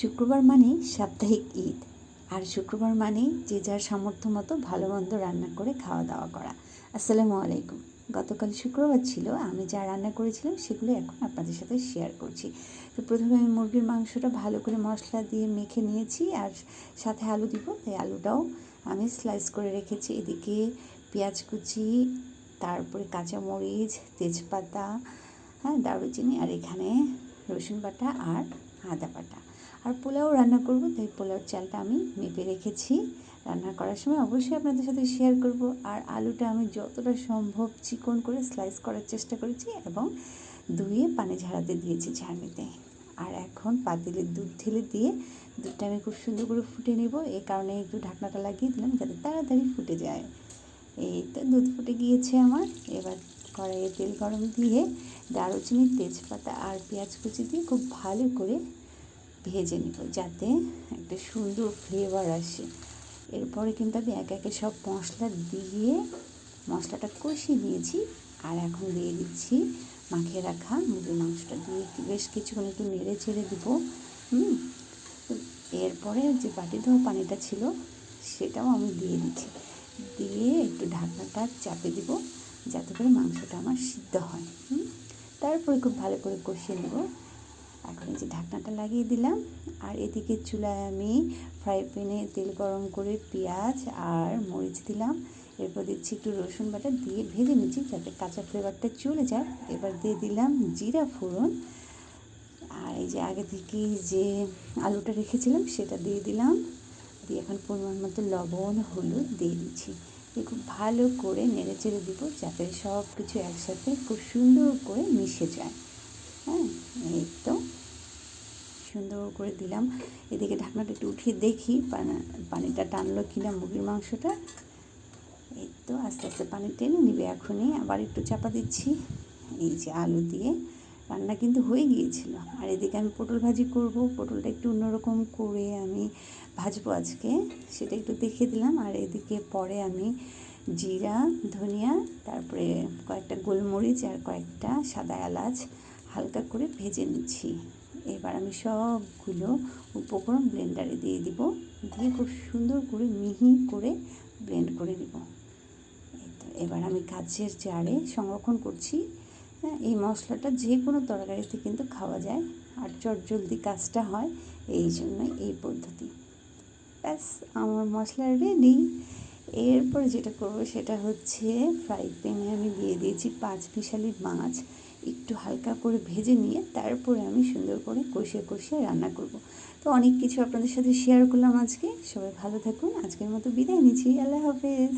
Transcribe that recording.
শুক্রবার মানেই সাপ্তাহিক ঈদ, আর শুক্রবার মানেই যে যার সামর্থ্য মতো ভালো মন্দ রান্না করে খাওয়া দাওয়া করা। আসসালামু আলাইকুম। গতকাল শুক্রবার ছিল, আমি যা রান্না করেছিলাম সেগুলো এখন আপনাদের সাথে শেয়ার করছি। তো প্রথমে আমি মুরগির মাংসটা ভালো করে মশলা দিয়ে মেখে নিয়েছি, আর সাথে আলু দিব, তাই আলুটাও আমি স্লাইস করে রেখেছি। এদিকে পেঁয়াজ কুচি, তারপরে কাঁচামরিচ, তেজপাতা, দারুচিনি, আর এখানে রসুন বাটা আর আদা বাটা। আর পোলাও রান্না করব, তাই পোলাওর চালটা আমি মেপে রেখেছি। রান্না করার সময় অবশ্যই আপনাদের সাথে শেয়ার করব। আর আলুটা আমি যতটা সম্ভব চিকন করে স্লাইস করার চেষ্টা করেছি এবং ধুয়ে পানি ঝরাতে দিয়েছি ঝাড়নিতে। আর এখন পাতিলে দুধ ঢেলে দিয়ে দুধটা আমি খুব সুন্দর করে ফুটে নেব। এই কারণে একটু ঢাকনাটা লাগিয়ে দিলাম যাতে তাড়াতাড়ি ফুটে যায়। এই তো দুধ ফুটে গিয়েছে আমার। এবার কড়াইয়ে তেল গরম দিয়ে দারুচিনি, তেজপাতা আর পেঁয়াজ কুচি দিয়ে খুব ভালো করে ভেজে নেব যাতে একটা সুন্দর ফ্লেভার আসে। এরপরে কিন্তু আমি একে একে সব মশলা দিয়ে মশলাটা কষিয়ে নিয়েছি। আর এখন দিয়ে দিচ্ছি মাখিয়ে রাখা মুরগির মাংসটা দিয়ে বেশ কিছুক্ষণ একটু নেড়ে চেড়ে দেবো। তো এরপরে যে বাটি ধোয়া পানিটা ছিল সেটাও আমি দিয়ে দিচ্ছি, দিয়ে একটু ঢাকনাটা চাপে দিব যাতে করে মাংসটা আমার সিদ্ধ হয়। তারপরে খুব ভালো করে কষিয়ে নেব। এখন এই যে ঢাকনাটা লাগিয়ে দিলাম। আর এদিকে চুলায় আমি ফ্রাই প্যানে তেল গরম করে পেঁয়াজ আর মরিচ দিলাম। এরপর দিচ্ছি একটু রসুন বাটা দিয়ে ভেজে নিচ্ছি যাতে কাঁচা ফ্লেভারটা চলে যায়। এবার দিয়ে দিলাম জিরা ফোড়ন, আর এই যে আগে থেকে যে আলুটা রেখেছিলাম সেটা দিয়ে দিলাম। দিয়ে এখন পরিমাণ মতো লবণ, হলুদ দিয়ে দিচ্ছি। দিয়ে খুব ভালো করে নেড়ে চেড়ে দিব যাতে সব কিছু একসাথে খুব সুন্দর করে মিশে যায়। এই তো সুন্দর করে দিলাম। এদিকে ঢাকনাটা একটু উঠিয়ে দেখি পানিটা টানলো কিনা মুরগির মাংসটা। এই তো আস্তে আস্তে পানি টেনে নিবে। এখনই আবার একটু চাপা দিচ্ছি। এই যে আলু দিয়ে রান্না কিন্তু হয়ে গিয়েছিল। আর এদিকে আমি পটল ভাজি করব। পটলটা একটু অন্যরকম করে আমি ভাজবো আজকে, সেটা একটু দেখিয়ে দিলাম। আর এদিকে পরে আমি জিরা, ধনিয়া, তারপরে কয়েকটা গোলমরিচ আর কয়েকটা সাদা এলাচ হালকা করে ভেজে নিচ্ছি। এবার আমি সবগুলো উপকরণ ব্লেন্ডারে দিয়ে দিব, দিয়ে খুব সুন্দর করে মিহি করে ব্লেন্ড করে নিব। এই তো এবার আমি কাচের জারে সংরক্ষণ করছি। এই মশলাটা যে কোনো তরকারিতে কিন্তু খাওয়া যায়, আর চটজলদি কাজটা হয়, এই জন্য এই পদ্ধতি। ব্যাস আমার মশলা রেডি। এরপরে যেটা করব সেটা হচ্ছে ফ্রাই প্যানে আমি দিয়ে দিয়েছি 5 মিশালি মাছ, একটু হালকা করে ভেজে নিয়ে তারপরে আমি সুন্দর করে কষিয়ে কষিয়ে রান্না করব। তো অনেক কিছু আপনাদের সাথে শেয়ার করলাম আজকে। সবাই ভালো থাকুন। আজকের মতো বিদায় নিচ্ছি। আল্লাহ হাফেজ।